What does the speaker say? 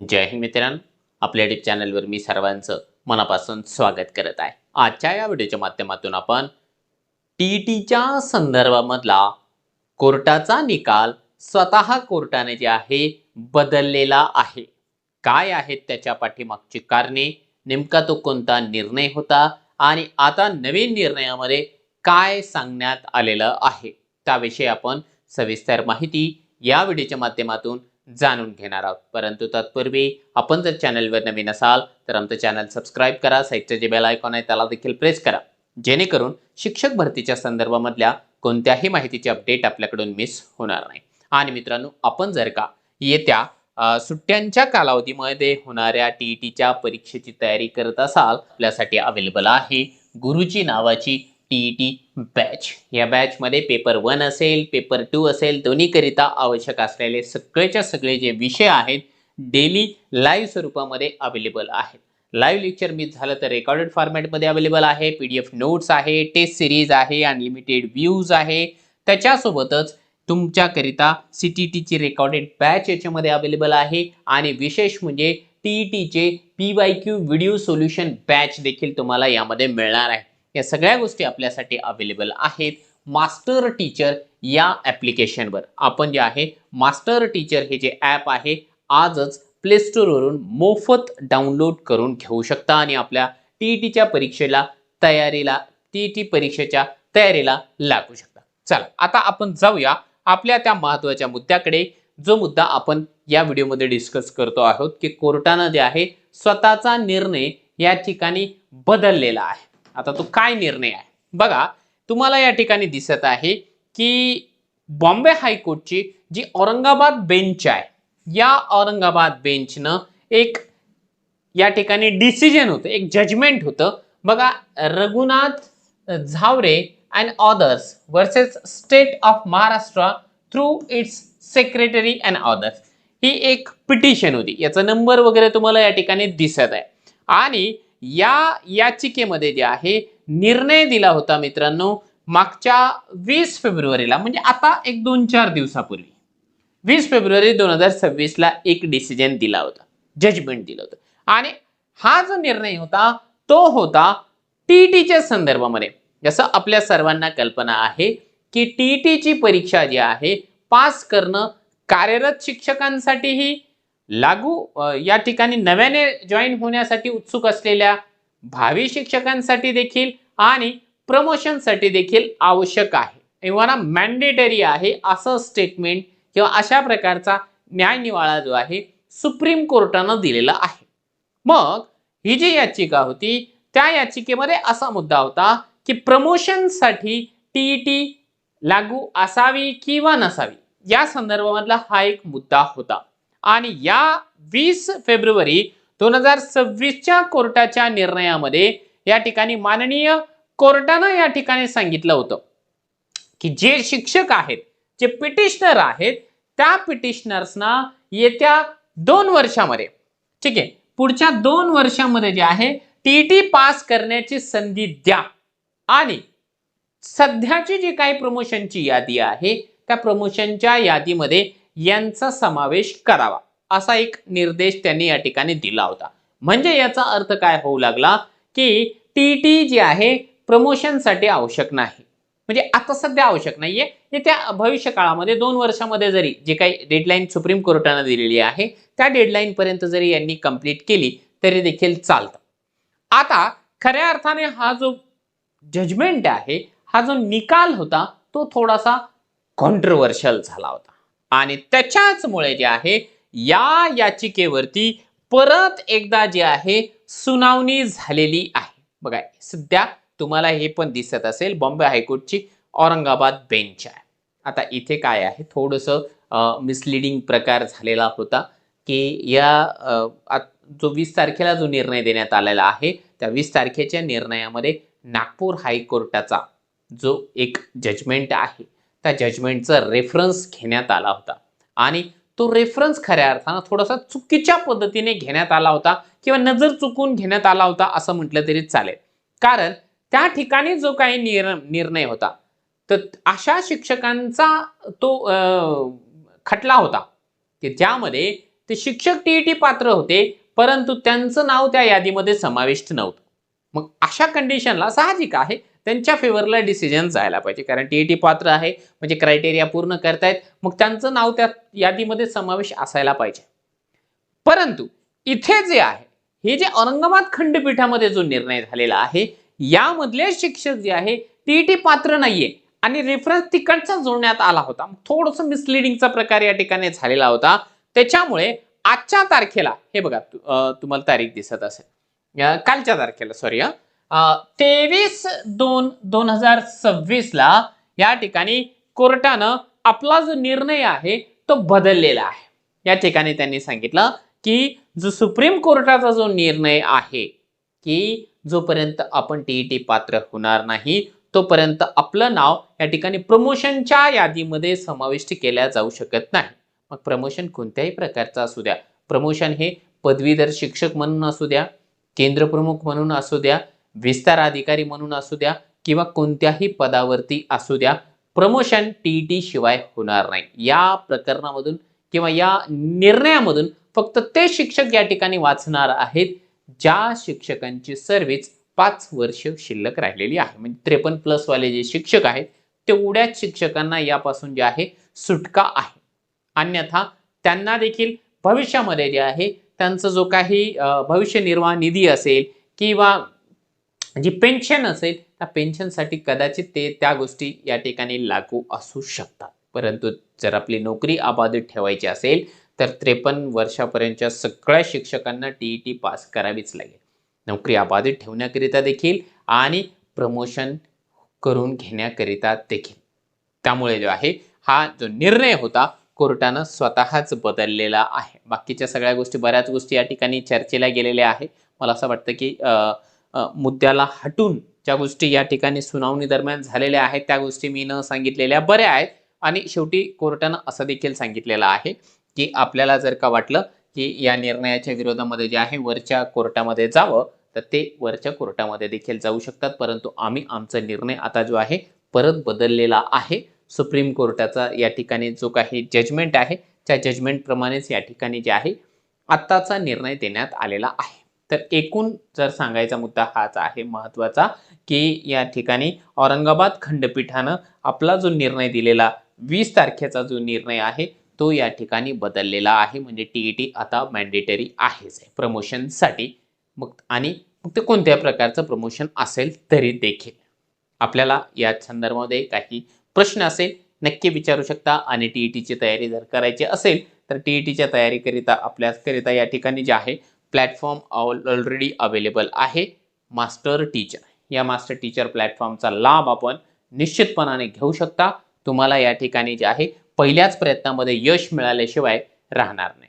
जय हिंद मित्रांनो, आपल्या युट्यूब चॅनलवर मी सर्वांचं मनापासून स्वागत करत आहे. आजच्या या व्हिडिओच्या माध्यमातून आपण टीईटीच्या संदर्भामधला कोर्टाचा निकाल स्वतः कोर्टाने जे आहे बदललेला आहे. काय आहेत त्याच्या पाठीमागची कारणे, नेमका तो कोणता निर्णय होता आणि आता नवीन निर्णयामध्ये काय सांगण्यात आलेलं आहे, त्याविषयी आपण सविस्तर माहिती या व्हिडिओच्या माध्यमातून जाणून घेणार आहोत. परंतु तत्पूर्वी आपण जर चॅनलवर नवीन असाल तर आमचं चॅनल सबस्क्राईब करा, साईडचं जे बेल आयकॉन आहे त्याला देखील प्रेस करा, जेणेकरून शिक्षक भरतीच्या संदर्भामधल्या कोणत्याही माहितीची अपडेट आपल्याकडून मिस होणार नाही. आणि मित्रांनो, आपण जर का येत्या सुट्ट्यांच्या कालावधीमध्ये होणाऱ्या टीईटीच्या परीक्षेची तयारी करत असाल, आपल्यासाठी अवेलेबल आहे गुरुजी नावाची टीईटी बॅच. या बॅचमध्ये पेपर 1 असेल, पेपर 2 असेल, दोन्हीकरिता आवश्यक असलेले सगळेच्या सगळे जे विषय आहेत डेली लाईव्ह स्वरूपामध्ये अवेलेबल आहेत. लाईव्ह लेक्चर मिस झालं तर रेकॉर्डेड फॉर्मॅटमध्ये अवेलेबल आहे, PDF नोट्स आहे, टेस्ट सिरीज आहे, अनलिमिटेड व्ह्यूज आहे. त्याच्यासोबतच तुमच्याकरिता CTTची रेकॉर्डेड बॅच याच्यामध्ये अवेलेबल आहे आणि विशेष म्हणजे TETचे PYQ व्हिडिओ सोल्युशन बॅच देखील तुम्हाला यामध्ये मिळणार आहे. या सगळ्या गोष्टी आपल्यासाठी अवेलेबल आहेत मास्टर टीचर या ॲप्लिकेशनवर. आपण जे आहे मास्टर टीचर हे जे ॲप आहे आजच प्ले स्टोरवरून मोफत डाउनलोड करून घेऊ शकता आणि आपल्या टीईटीच्या परीक्षेला टीईटी परीक्षेच्या तयारीला लागू शकता. चला आता आपण जाऊया आपल्या त्या महत्त्वाच्या मुद्द्याकडे, जो मुद्दा आपण या व्हिडिओमध्ये डिस्कस करतो आहोत की कोर्टानं जे आहे स्वतःचा निर्णय या ठिकाणी बदललेला आहे. आता तो काय निर्णय आहे बघा. तुम्हाला या ठिकाणी दिसत आहे की बॉम्बे हायकोर्टची जी औरंगाबाद बेंच आहे, या औरंगाबाद बेंचनं एक या ठिकाणी डिसिजन होतं, एक जजमेंट होतं बघा. Raghunath Zaware and others versus state of Maharashtra through its secretary and others, ही एक पिटिशन होती. याचा नंबर वगैरे तुम्हाला या ठिकाणी दिसत आहे. आणि या याचिकेमध्ये जे आहे निर्णय दिला होता मित्रांनो मागच्या 20 फेब्रुवारीला, म्हणजे आता एक 2-4 दिवसापूर्वी 20 फेब्रुवारी 2026 ला एक डिसिजन दिला होता, जजमेंट दिलं होतं. आणि हा जो निर्णय होता तो होता टीईटीच्या संदर्भामध्ये. जसं आपल्या सर्वांना कल्पना आहे की टीईटीची परीक्षा जी आहे पास करणं कार्यरत शिक्षकांसाठीही, लागू या ठिकाणी नव्याने जॉईन होण्यासाठी उत्सुक असलेल्या भावी शिक्षकांसाठी देखील आणि प्रमोशनसाठी देखील आवश्यक आहे, इव्हन मॅन्डेटरी आहे, असं स्टेटमेंट किंवा अशा प्रकारचा न्यायनिवाडा जो आहे सुप्रीम कोर्टानं दिलेला आहे. मग ही जी याचिका होती त्या याचिकेमध्ये असा मुद्दा होता की प्रमोशनसाठी टीईटी लागू असावी किंवा नसावी, या संदर्भामधला हा एक मुद्दा होता. आणि या 20 फेब्रुवारी 2026च्या कोर्टाच्या निर्णयामध्ये या ठिकाणी माननीय कोर्टानं या ठिकाणी सांगितलं होतं की जे शिक्षक आहेत, जे पिटिशनर आहेत, त्या पिटिशनर्सना येत्या 2 वर्षामध्ये, ठीक आहे, पुढच्या 2 वर्षामध्ये जे आहे टीईटी पास करण्याची संधी द्या आणि सध्याची जी काही प्रमोशनची यादी आहे त्या प्रमोशनच्या यादीमध्ये यांचा समावेश करावा, असा एक निर्देश त्यांनी या ठिकाणी दिला होता. म्हणजे याचा अर्थ काय होऊ लागला की टीईटी जी आहे प्रमोशनसाठी आवश्यक नाही, म्हणजे आता सध्या आवश्यक नाहीये. येत्या भविष्य काळामध्ये 2 वर्षामध्ये जरी जे काही डेडलाईन सुप्रीम कोर्टाने दिलेली आहे त्या डेडलाईन पर्यंत जरी यांनी कंप्लीट केली तरी देखील चालतं. आता खऱ्या अर्थाने हा जो जजमेंट आहे, हा जो निकाल होता तो थोडासा कॉन्ट्रोवर्शियल झाला होता आणि त्याच्याचमुळे जे आहे या याचिकेवरती परत एकदा जे आहे सुनावणी झालेली आहे. बघा सध्या तुम्हाला हे पण दिसत असेल बॉम्बे हायकोर्टची औरंगाबाद बेंच आहे. आता इथे काय आहे, थोडंसं मिसलिडिंग प्रकार झालेला होता की या जो 20 तारखेला जो निर्णय देण्यात आलेला आहे त्या 20 तारखेच्या निर्णयामध्ये नागपूर हायकोर्टाचा जो एक जजमेंट आहे त्या जजमेंटचा रेफरन्स घेण्यात आला होता आणि तो रेफरन्स खऱ्या अर्थानं थोडासा चुकीच्या पद्धतीने घेण्यात आला होता किंवा नजर चुकून घेण्यात आला होता असं म्हटलं तरी चालेल. कारण त्या ठिकाणी जो काही निर्णय होता तर अशा शिक्षकांचा तो खटला होता की ज्यामध्ये ते शिक्षक टीईटी पात्र होते, परंतु त्यांचं नाव त्या यादीमध्ये समाविष्ट नव्हतं. मग अशा कंडिशनला साहजिक आहे त्यांच्या फेवरला डिसिजन जायला पाहिजे, कारण टीईटी पात्र आहे म्हणजे क्रायटेरिया पूर्ण करतायत, मग त्यांचं नाव त्या यादीमध्ये समावेश असायला पाहिजे. परंतु इथे जे आहे, हे जे औरंगाबाद खंडपीठामध्ये जो निर्णय झालेला आहे, यामधले शिक्षक जे आहे टीईटी पात्र नाहीये आणि रेफरन्स तिकडचा जोडण्यात आला होता. थोडंसं मिसलिडिंगचा प्रकार या ठिकाणी झालेला होता. त्याच्यामुळे आजच्या तारखेला हे बघा, तुम्हाला तारीख दिसत असेल, कालच्या तारखेला, सॉरी, 23/2/2026 ला या ठिकाणी कोर्टानं आपला जो निर्णय आहे तो बदललेला आहे. या ठिकाणी त्यांनी सांगितलं की जो सुप्रीम कोर्टाचा जो निर्णय आहे की जोपर्यंत आपण टीईटी पात्र होणार नाही तोपर्यंत आपलं नाव या ठिकाणी प्रमोशनच्या यादीमध्ये समाविष्ट केल्या जाऊ शकत नाही. मग प्रमोशन कोणत्याही प्रकारचं असू द्या, प्रमोशन हे पदवीधर शिक्षक म्हणून असू द्या, केंद्र प्रमुख म्हणून असू द्या, विस्तार अधिकारी म्हणून असू द्या, किंवा कोणत्याही पदावरती असू द्या, प्रमोशन टीईटी शिवाय होणार नाही. या प्रकरणामधून किंवा या निर्णयामधून फक्त ते शिक्षक या ठिकाणी वाचणार आहेत ज्या शिक्षकांची सर्व्हिस 5 वर्ष शिल्लक राहिलेली आहे. म्हणजे 53+ वाले जे शिक्षक आहेत तेवढ्याच शिक्षकांना यापासून जे आहे सुटका आहे. अन्यथा त्यांना देखील भविष्यामध्ये जे आहे त्यांचा जो काही भविष्य निर्वाह निधी असेल किंवा जी पेन्शन असेल, त्या पेन्शनसाठी कदाचित ते त्या गोष्टी या ठिकाणी लागू असू शकतात. परंतु जर आपली नोकरी अबाधित ठेवायची असेल तर 53 वर्षापर्यंतच्या सगळ्या शिक्षकांना टीईटी पास करावीच लागेल, नोकरी अबाधित ठेवण्याकरिता देखील आणि प्रमोशन करून घेण्याकरिता देखील. त्यामुळे जो आहे हा जो निर्णय होता कोर्टानं स्वतःच बदललेला आहे. बाकीच्या सगळ्या गोष्टी, बऱ्याच गोष्टी या ठिकाणी चर्चेला गेलेल्या आहे. मला असं वाटतं की मुद्द्याला हटून ज्या गोष्टी या ठिकाणी सुनावणी दरम्यान झालेल्या आहेत त्या गोष्टी मी न सांगितलेल्या बऱ्या आहेत. आणि शेवटी कोर्टानं असं देखील सांगितलेलं आहे की आपल्याला जर का वाटलं की या निर्णयाच्या विरोधामध्ये जे आहे वरच्या कोर्टामध्ये जावं तर ते वरच्या कोर्टामध्ये देखील जाऊ शकतात. परंतु आम्ही आमचा निर्णय आता जो आहे परत बदललेला आहे. सुप्रीम कोर्टाचा या ठिकाणी जो काही जजमेंट आहे त्या जजमेंट प्रमाणेच या ठिकाणी जे आहे आत्ताचा निर्णय देण्यात आलेला आहे. तर एकूण जर सांगायचा मुद्दा हाच आहे महत्त्वाचा की या ठिकाणी औरंगाबाद खंडपीठानं आपला जो निर्णय दिलेला 20 तारखेचा जो निर्णय आहे तो या ठिकाणी बदललेला आहे. म्हणजे टीईटी आता मॅन्डेटरी आहेच आहे प्रमोशनसाठी. मग ते कोणत्या प्रकारचं प्रमोशन असेल तरी देखील. आपल्याला या संदर्भामध्ये काही प्रश्न असेल नक्की विचारू शकता. आणि टीईटीची तयारी जर करायची असेल तर टीईटीच्या तयारीकरिता आपल्याकरिता या ठिकाणी जे आहे प्लॅटफॉर्म ऑलरेडी अवेलेबल आहे, मास्टर टीचर. या मास्टर टीचर प्लॅटफॉर्मचा लाभ आपण निश्चितपणाने घेऊ शकता. तुम्हाला या ठिकाणी जे आहे पहिल्याच प्रयत्नामध्ये यश मिळाल्याशिवाय राहणार नाही.